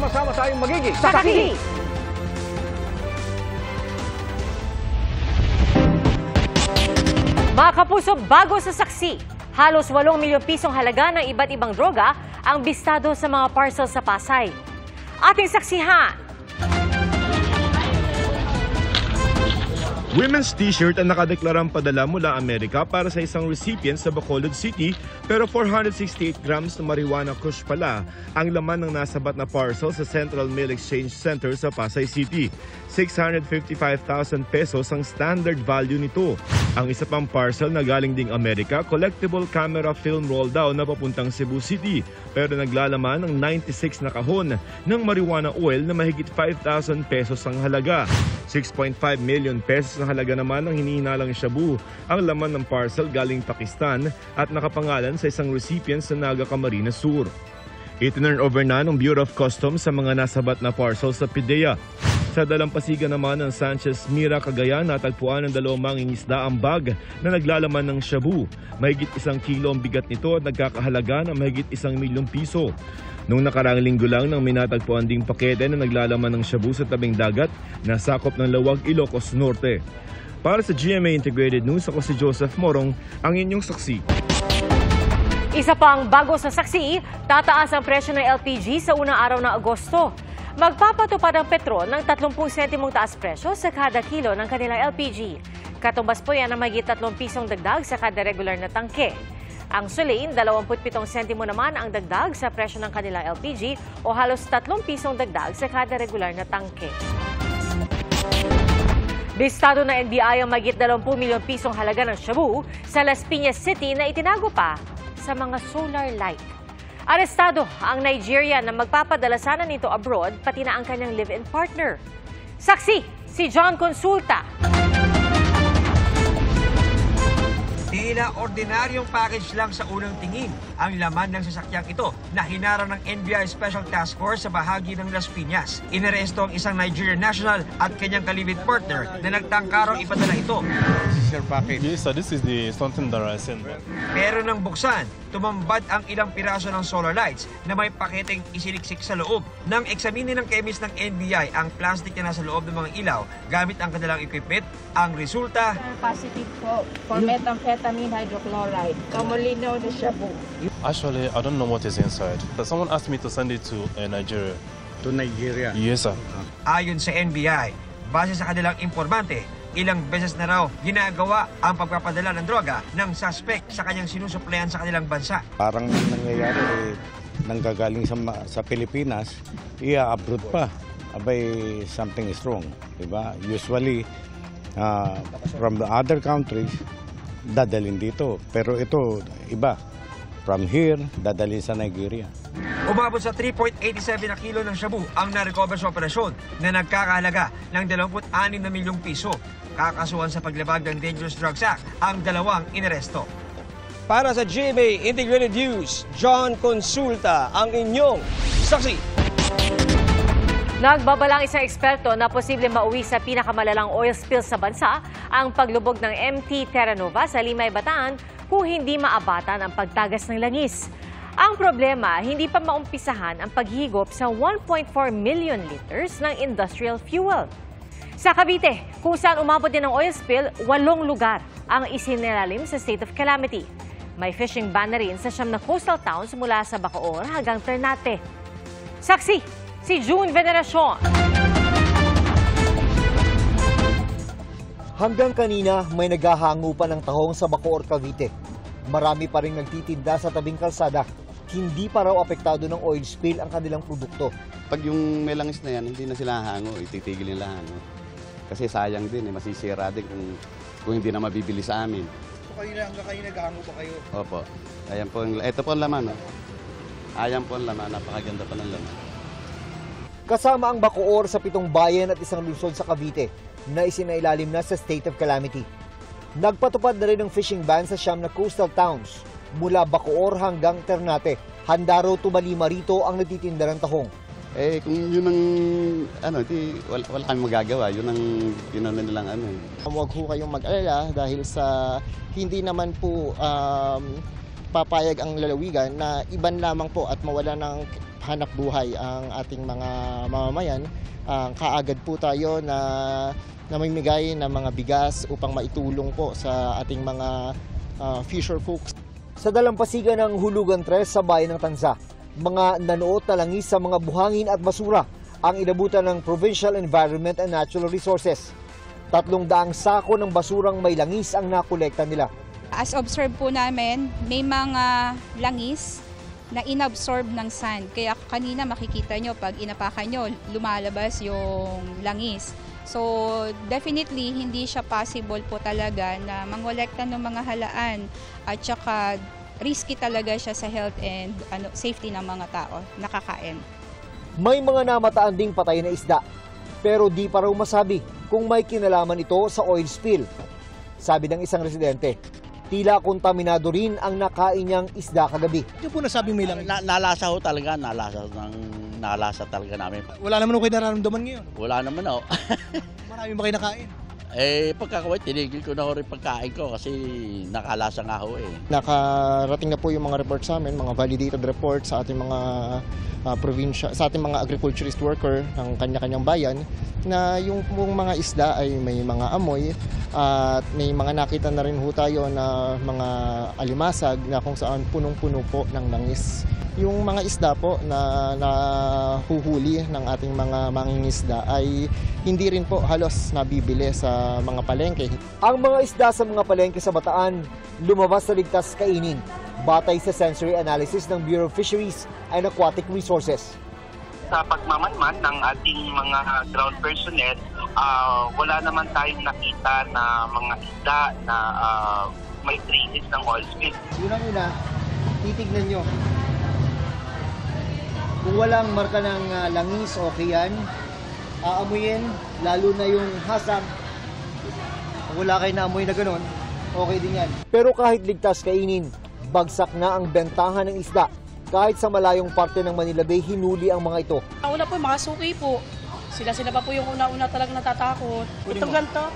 Sama-sama tayong magiging Saksi! Mga kapuso, bago sa saksi, halos 8 milyong pisong halaga ng iba't ibang droga ang bistado sa mga parcel sa Pasay. Ating saksihan! Women's t-shirt ang nakadeklarang padala mula Amerika para sa isang recipient sa Bacolod City, pero 468 grams na marijuana kush pala ang laman ng nasabat na parcel sa Central Mail Exchange Center sa Pasay City. 655,000 pesos ang standard value nito. Ang isa pang parcel na galing ding Amerika, collectible camera film roll daw na papuntang Cebu City, pero naglalaman ng 96 na kahon ng marijuana oil na mahigit 5,000 pesos ang halaga. 6.5 million pesos na halaga naman ang hinihinalang shabu. Ang laman ng parcel galing Pakistan at nakapangalan sa isang recipient sa Naga, Camarines Sur. Itinurn over na ng Bureau of Customs sa mga nasabat na parcel sa PIDEA. Sa dalampasigan naman ng Sanchez Mira, Cagayan, natagpuan ng 2 mangingisda ang bag na naglalaman ng shabu. Mahigit 1 kilo ang bigat nito at nagkakahalaga ng mahigit 1 milyong piso. Noong nakaraang linggo lang nang minatagpuan ding pakete na naglalaman ng shabu sa tabing dagat na sakop ng Lawag, Ilocos Norte. Para sa GMA Integrated News, ako si Joseph Morong, ang inyong saksi. Isa pang bago sa saksi, tataas ang presyo ng LPG sa unang araw ng Agosto. Magpapatupad ang Petron ng 30 sentimong taas presyo sa kada kilo ng kanilang LPG. Katumbas po yan ang mahigit 3 pisong dagdag sa kada regular na tangke. Ang Sulane, 27 sentimo naman ang dagdag sa presyo ng kanilang LPG o halos 3 pisong dagdag sa kada regular na tangke. Bistado na NBI ang mahigit 20 milyong pisong halaga ng shabu sa Las Piñas City na itinago pa sa mga solar light. Arestado ang Nigeria na magpapadala sana nito abroad, pati na ang kanyang live-in partner. Saksi, si John Consulta. Tila ordinaryong package lang sa unang tingin ang laman ng sasakyang ito na hinarang ng NBI Special Task Force sa bahagi ng Las Piñas. Inaresto ang isang Nigerian national at kanyang kalibid partner na nagtangkarong ipadala ito. This is your package? Yes, sir. This is something that I sent. Pero nang buksan, tumambad ang ilang piraso ng solar lights na may paketeng isiniksik sa loob. Nang eksaminin ng chemist ng NBI ang plastic na nasa loob ng mga ilaw gamit ang kanilang equipment, ang resulta positive for methamphetamine hydrochloride, commonly known as shabu. Actually, I don't know what is inside. Someone asked me to send it to Nigeria. To Nigeria? Yes, sir. Ayon sa NBI, base sa kanilang informante, ilang beses na raw ginagawa ang pagpapadala ng droga ng suspect sa kanyang sinusuplayan sa kanilang bansa. Parang nangyayari, nanggagaling sa Pilipinas, i-abroad pa. Abay, something is wrong. Diba? Usually, from the other countries, dadalhin dito. Pero ito, iba. From here, dadalhin sa Nigeria. Umabot sa 3.87 na kilo ng shabu ang na-recover sa operasyon na nagkakahalaga ng 26 na milyong piso. Kakasuhan sa paglabag ng Dangerous Drugs Act ang dalawang inaresto. Para sa GMA Integrated News, John Consulta ang inyong saksi. Nagbabalang isang eksperto na posible mauwi sa pinakamalalang oil spill sa bansa ang paglubog ng MT Terra Nova sa Limay, Bataan kung hindi maabatan ang pagtagas ng langis. Ang problema, hindi pa maumpisahan ang paghigop sa 1.4 million liters ng industrial fuel. Sa Cavite, kung saan umabot din ang oil spill, 8 lugar ang isinilalim sa state of calamity. May fishing ban na rin sa 9 na coastal towns mula sa Bacoor hanggang Ternate. Saksi, si June Veneracion. Hanggang kanina, may naghahango pa ng tahong sa Bacoor, Cavite. Marami pa rin nagtitinda sa tabing kalsada. Hindi pa raw apektado ng oil spill ang kanilang produkto. Pag yung may langis na yan, hindi na sila hango, ititigil nila hango. Kasi sayang din, masisira din kung hindi na mabibili sa amin. So hanggang kayo naghahango pa kayo? Opo. Ayan po, ito po ang laman. Ayan po ang laman, napakaganda pa ng laman. Kasama ang Bacoor sa 7 bayan at isang lungsod sa Cavite na isinailalim na sa state of calamity. Nagpatupad na rin ng fishing ban sa 9 na coastal towns mula Bacoor hanggang Ternate. Handa raw tumalima rito ang natitinda ng tahong. Kung yun ang, wala kami magagawa. Yun ang nilang Huwag ho kayong mag-alala dahil sa hindi naman po papayag ang lalawigan na iban lamang po at mawala ng hanap buhay ang ating mga mamamayan, kaagad po tayo na mamimigay ng mga bigas upang maitulong po sa ating mga future folks. Sa dalampasigan ng Hulugan 3 sa bayan ng Tanza, mga nanuot na langis sa mga buhangin at basura ang inabutan ng Provincial Environment and Natural Resources. 300 sako ng basurang may langis ang nakolekta nila. As observed po namin, may mga langis na inabsorb ng sand. Kaya kanina makikita nyo, pag inapakan nyo, lumalabas yung langis. So definitely hindi siya possible po talaga na mangolekta ng mga halaan at saka risky talaga siya sa health and safety ng mga tao nakakain. May mga namataan ding patay na isda, pero di pa raw masabi kung may kinalaman ito sa oil spill. Sabi ng isang residente, tila kontaminado rin ang nakain niyang isda kagabi. Ito po nasabi may lang. Nalasa ho talaga, nalasa talaga namin. Wala naman ako kayo nararamdaman ngayon? Wala naman ako. Marami ba kayo nakain? Pagkakaway, tinigil ko na ho rin pagkain ko kasi nakalasa nga ho eh. Nakarating na po yung mga report sa amin, mga validated report sa ating mga probinsya, sa ating mga agriculturist worker ng kanya-kanyang bayan na yung mga isda ay may mga amoy at may mga nakita na rin ho tayo na mga alimasag na kung saan punong-puno po ng langis. Yung mga isda po na nahuhuli ng ating mga mangingisda ay hindi rin po halos nabibili sa mga palengke. Ang mga isda sa mga palengke sa Bataan lumabas sa ligtas kainin, batay sa sensory analysis ng Bureau of Fisheries and Aquatic Resources. Sa pagmamanman ng ating mga ground personnel, wala naman tayong nakita na mga isda na may traces ng oil spill. Unang-una, titignan nyo. Kung walang marka ng langis, okay yan. Aamuyin, lalo na yung hasag. Kung wala kayo naamoy na ganun, okay din yan. Pero kahit ligtas kainin, bagsak na ang bentahan ng isda. Kahit sa malayong parte ng Manila Bay, hinuli ang mga ito. Una po, mga suki po. Sila pa po yung una-una talagang natatakot. Itong ganito,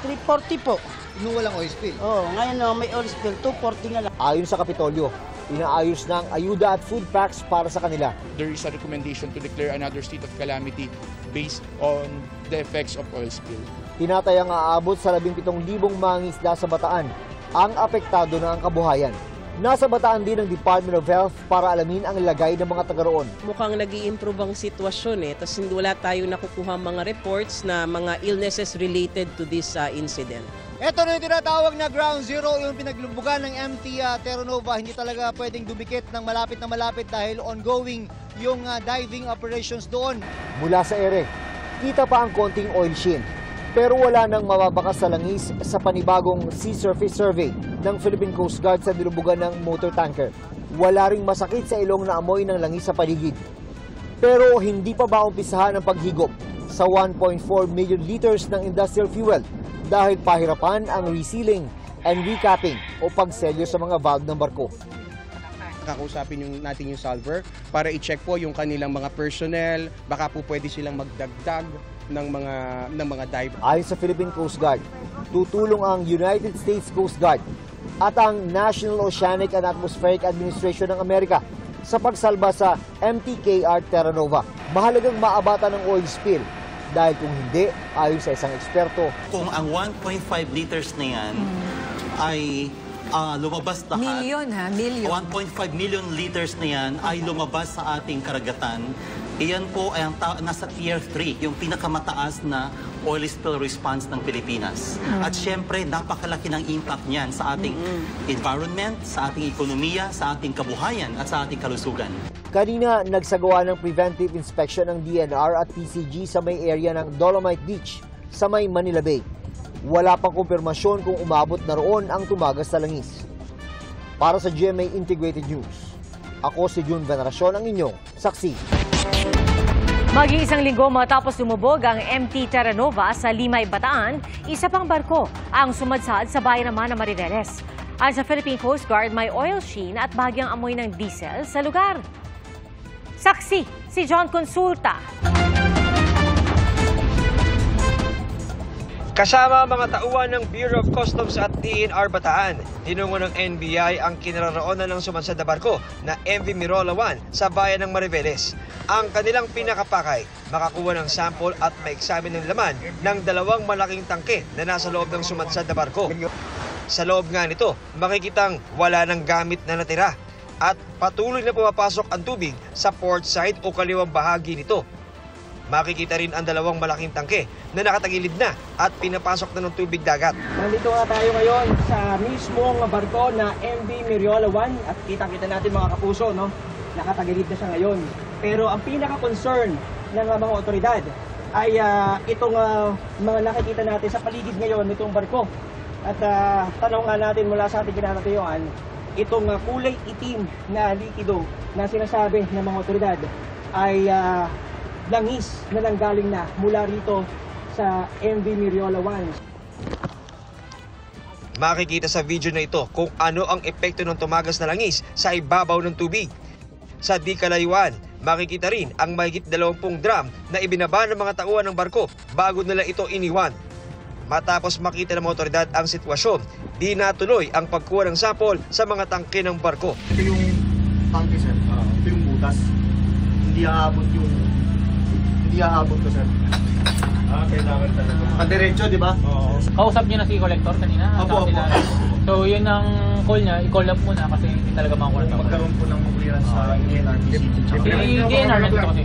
340 po. Nung walang oil spill? Ngayon may oil spill, 240 nga lang. Ayon sa Kapitolyo, inaayos ng ayuda at food packs para sa kanila. There is a recommendation to declare another state of calamity based on the effects of oil spill. Tinatayang aabot sa 17,000 mangingisda sa Bataan ang apektado na ang kabuhayan. Nasa Bataan din ang Department of Health para alamin ang lagay ng mga taga roon. Mukhang nag-i-improve ang sitwasyon tapos wala tayo nakukuha mga reports na mga illnesses related to this incident. Ito na yung tinatawag na Ground Zero, yung pinaglumbugan ng MT Terra Nova. Hindi talaga pwedeng dumikit ng malapit na malapit dahil ongoing yung diving operations doon. Mula sa ere, kita pa ang konting oil sheen. Pero wala nang mababakas sa langis sa panibagong Sea Surface Survey ng Philippine Coast Guard sa nilumbugan ng motor tanker. Wala ring masakit sa ilong na amoy ng langis sa paligid. Pero hindi pa ba umpisahan ang paghigop sa 1.4 million liters ng industrial fuel dahil pahirapan ang resealing and recapping o pagselyo sa mga valve ng barko. Kakausapin natin yung solver para i-check po yung kanilang mga personnel, baka po pwede silang magdagdag ng mga dive. Ayon sa Philippine Coast Guard, tutulong ang United States Coast Guard at ang National Oceanic and Atmospheric Administration ng Amerika sa pagsalba sa MTKR Terra Nova. Mahalagang maabatan ng oil spill dahil kung hindi, ayon sa isang eksperto, kung ang 1.5 liters na yan ay lumabas lahat, Million. 1.5 million liters na yan ay lumabas sa ating karagatan, iyan po ay nasa Tier 3, yung pinakamataas na oil spill response ng Pilipinas. At syempre, napakalaki ng impact niyan sa ating environment, sa ating ekonomiya, sa ating kabuhayan at sa ating kalusugan. Kanina, nagsagawa ng preventive inspection ng DNR at PCG sa may area ng Dolomite Beach sa may Manila Bay. Wala pang kumpirmasyon kung umabot na roon ang tumagas sa langis. Para sa GMA Integrated News, ako si June Veneracion, ang inyong saksi. Mag-iisang linggo matapos lumubog ang MT Terra Nova sa Limay, Bataan, isa pang barko ang sumadsad sa bayan naman ng Mariveles. Ayon sa Philippine Coast Guard, may oil sheen at bahagyang amoy ng diesel sa lugar. Saksi, si John Consulta. Kasama ang mga tauhan ng Bureau of Customs at DNR Bataan, tinungo ng NBI ang kinaroroonan ng sumansad na barko na MV Mirola 1 sa bayan ng Mariveles. Ang kanilang pinakapakay, makakuha ng sample at maeksamin ng laman ng 2 malaking tangke na nasa loob ng sumansad na barko. Sa loob nga nito, makikitang wala ng gamit na natira at patuloy na pumapasok ang tubig sa port side o kaliwang bahagi nito. Makikita rin ang 2 malaking tangke na nakatagilid na at pinapasok na ng tubig dagat. Nandito nga tayo ngayon sa mismong barko na MV Mirola 1 at kita-kita natin mga kapuso, no? Nakatagilid na siya ngayon. Pero ang pinaka-concern ng mga otoridad ay itong mga nakikita natin sa paligid ngayon nitong barko. At tanong nga natin mula sa ating kinakatayuan, itong kulay itim na likido na sinasabi ng mga otoridad ay langis na nanggaling na mula rito sa MV Mirola 1. Makikita sa video na ito kung ano ang epekto ng tumagas na langis sa ibabaw ng tubig. Sa di kalayuan, makikita rin ang mahigit 20 drum na ibinaba ng mga tauhan ng barko bago nila ito iniwan. Matapos makita ng mga otoridad ang sitwasyon, di natuloy ang pagkuha ng sample sa mga tangke ng barko. Ito yung tangke, sir. Ito yung butas. Hindi aabot to, sir. Kailangan talaga. Padiretso, di ba? Oo. Kausap niyo na si collector kanina? Opo. So yun ang call niya, i-call up muna kasi hindi talaga makakuha ng Magkaroon po ng clearance sa DNR, DNR nandito kasi.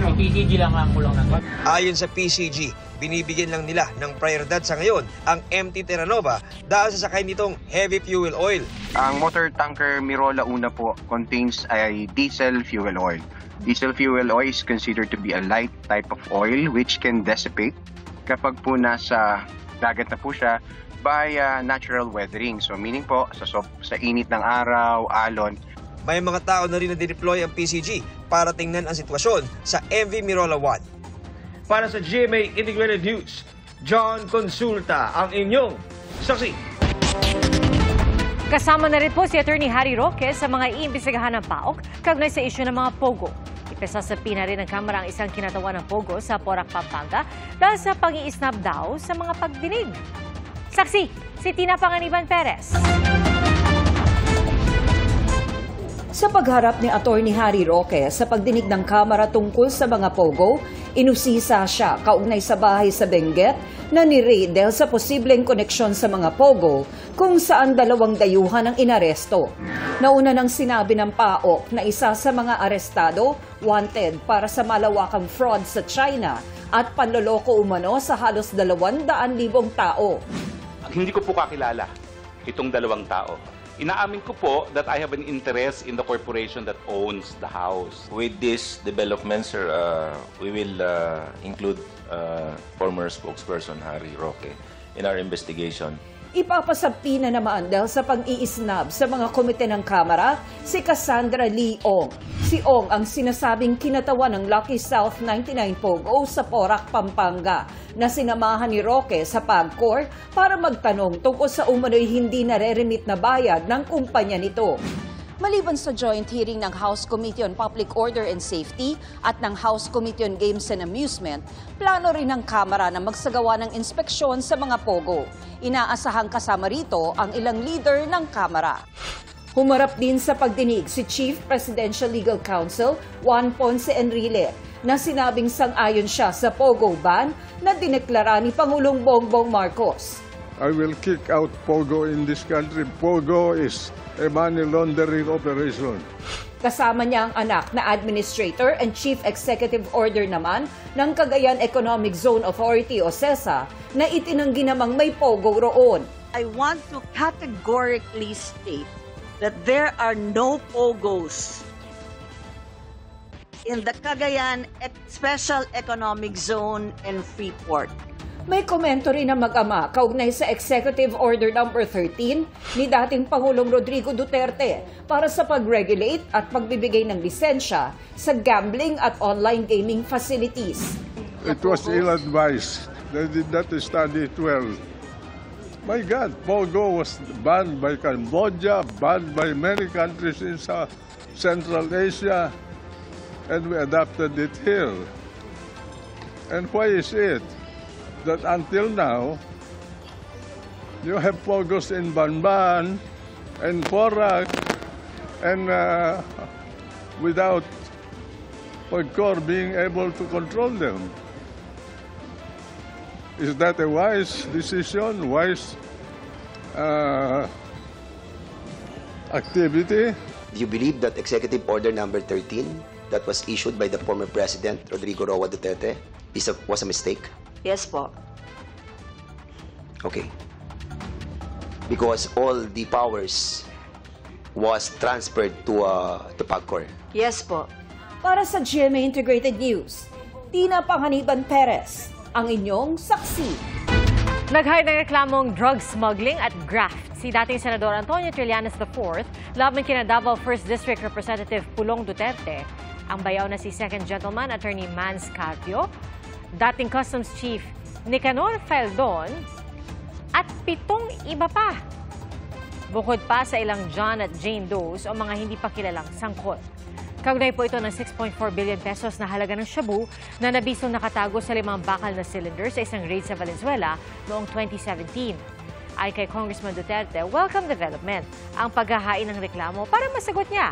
Si PCG lang ang kulang natin. Ayon sa PCG, binibigyan lang nila ng prioridad sa ngayon ang MT Terra Nova dahil sa sakay nitong heavy fuel oil. Ang motor tanker Mirola 1 po contains ay diesel fuel oil. Diesel fuel oil is considered to be a light type of oil which can dissipate kapag po nasa dagat na po siya by natural weathering. So meaning po sa init ng araw, alon. May mga tao na rin na deploy ang PCG para tingnan ang sitwasyon sa MV Mirola 1. Para sa GMA Integrated News, John Consulta ang inyong saksi. Kasama na rin po si Attorney Harry Roque sa mga iimbestigahan ng PAOK kaugnay sa isyu ng mga Pogo. Ipasasapi na rin ng Kamara ang isang kinatawan ng Pogo sa Porac, Pampanga dahil sa pag-iisnab daw sa mga pagdinig. Saksi, si Tina Panganiban Perez. Sa pagharap ni Attorney Harry Roque sa pagdinig ng Kamara tungkol sa mga Pogo, inusisa siya kaugnay sa bahay sa Benguet na ni-raid dahil sa posibleng koneksyon sa mga Pogo kung saan 2 dayuhan ang inaresto. Nauna nang sinabi ng PAOK na isa sa mga arestado wanted para sa malawakang fraud sa China at panloloko umano sa halos 200,000 tao. Hindi ko po kakilala itong 2 tao. Inaamin ko po that I have an interest in the corporation that owns the house. With these developments, sir, we will include former spokesperson Harry Roque in our investigation. Ipapasapi na naman dahil sa pag-iisnab sa mga komite ng Kamara si Cassandra Lee Ong. Si Ong ang sinasabing kinatawan ng Lucky South 99 Pogo sa Porac, Pampanga na sinamahan ni Roque sa PAGCOR para magtanong tungkol sa umano'y hindi nare-remit na bayad ng kumpanya nito. Maliban sa joint hearing ng House Committee on Public Order and Safety at ng House Committee on Games and Amusement, plano rin ng Kamara na magsagawa ng inspeksyon sa mga Pogo. Inaasahang kasama rito ang ilang leader ng Kamara. Humarap din sa pagdinig si Chief Presidential Legal Counsel Juan Ponce Enrile na sinabing sang-ayon siya sa Pogo ban na dineklara ni Pangulong Bongbong Marcos. I will kick out Pogo in this country. Pogo is a money laundering operation. Kasama niya ang anak na Administrator and Chief Executive Order naman ng Cagayan Economic Zone Authority o CESA na itinanggi namang may Pogo roon. I want to categorically state that there are no Pogos in the Cagayan Special Economic Zone and Freeport. May komento rin ang mag-ama kaugnay sa Executive Order No. 13 ni dating Pangulong Rodrigo Duterte para sa pag-regulate at pagbibigay ng lisensya sa gambling at online gaming facilities. It was ill-advised. They did not study it well. My God, Pogo was banned by Cambodia, banned by many countries in Central Asia, and we adopted it here. And why is it that until now, you have focused in Banban and Porac and without PAGCOR being able to control them. Is that a wise decision, wise activity? Do you believe that Executive Order number 13 that was issued by the former President Rodrigo Roa Duterte was a mistake? Yes po. Okay. Because all the powers was transferred to PAGCOR. Yes po. Para sa GMA Integrated News, Tina Panganiban Perez, ang inyong saksi. Nag-hide ng reklamong drug smuggling at graft si dating Senador Antonio Trillanes IV laban kina Davao 1st District Representative Pulong Duterte, ang bayaw na si Second Gentleman Attorney Mans Carpio, dating Customs Chief Nicanor Feldon, at 7 iba pa. Bukod pa sa ilang John at Jane Does o mga hindi pa kilalang sangkot. Kaugnay po ito ng 6.4 billion pesos na halaga ng shabu na nabisong nakatago sa 5 bakal na cylinder sa isang raid sa Valenzuela noong 2017. Ay kay Congressman Duterte, welcome development ang paghahain ng reklamo para masagot niya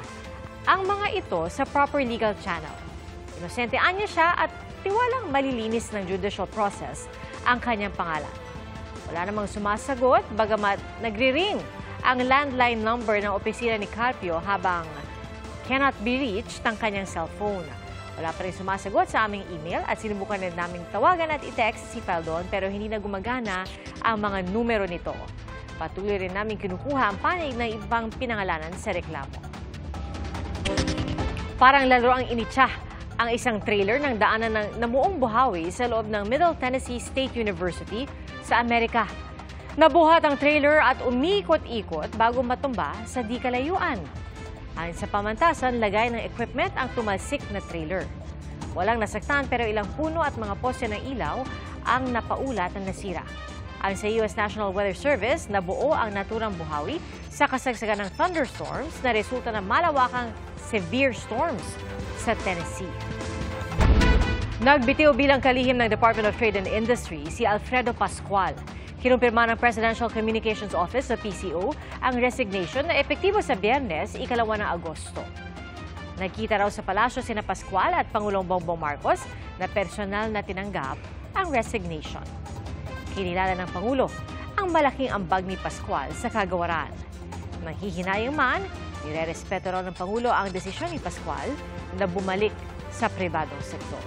ang mga ito sa proper legal channel. Inosentean niya siya at tiwalang malilinis ng judicial process ang kanyang pangalan. Wala namang sumasagot, bagamat nagri-ring ang landline number ng opisina ni Carpio habang cannot be reached ang kanyang cellphone. Wala pa rin sumasagot sa aming email at sinubukan rin naming tawagan at i-text si Feldon pero hindi na gumagana ang mga numero nito. Patuloy rin namin kinukuha ang panig ng ibang pinangalanan sa reklamo. Parang laro ang initsa ang isang trailer ng daanan ng namuong buhawi sa loob ng Middle Tennessee State University sa Amerika. Nabuhat ang trailer at umikot-ikot bago matumba sa di kalayuan. Ayon sa pamantasan, lagay ng equipment ang tumalsik na trailer. Walang nasaktan pero ilang puno at mga poste ng ilaw ang napaulat na nasira. Ayon sa U.S. National Weather Service, nabuo ang naturang buhawi sa kasagsagan ng thunderstorms na resulta ng malawakang severe storms sa Tennessee. Nagbitiw bilang kalihim ng Department of Trade and Industry si Alfredo Pascual. Kinumpirma ng Presidential Communications Office sa PCO ang resignation na epektibo sa Biyernes, 2 ng Agosto. Nagkita raw sa palasyo sina Pascual at Pangulong Bongbong Marcos na personal na tinanggap ang resignation. Kinilala ng Pangulo ang malaking ambag ni Pascual sa kagawaran. Manghihinayang man, nirerespeto raw ng Pangulo ang desisyon ni Pascual na bumalik sa pribadong sektor.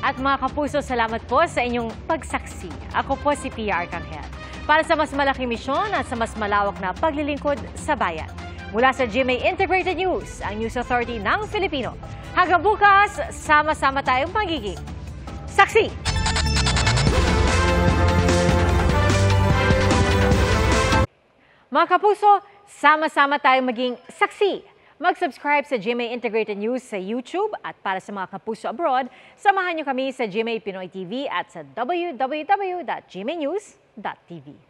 At mga kapuso, salamat po sa inyong pagsaksi. Ako po si Pia Arcangel. Para sa mas malaking misyon at sa mas malawak na paglilingkod sa bayan. Mula sa GMA Integrated News, ang News Authority ng Filipino. Hanggang bukas, sama-sama tayong magiging saksi! Mga kapuso, sama-sama tayong maging saksi. Mag-subscribe sa GMA Integrated News sa YouTube at para sa mga kapuso abroad, samahan niyo kami sa GMA Pinoy TV at sa www.gmanews.tv.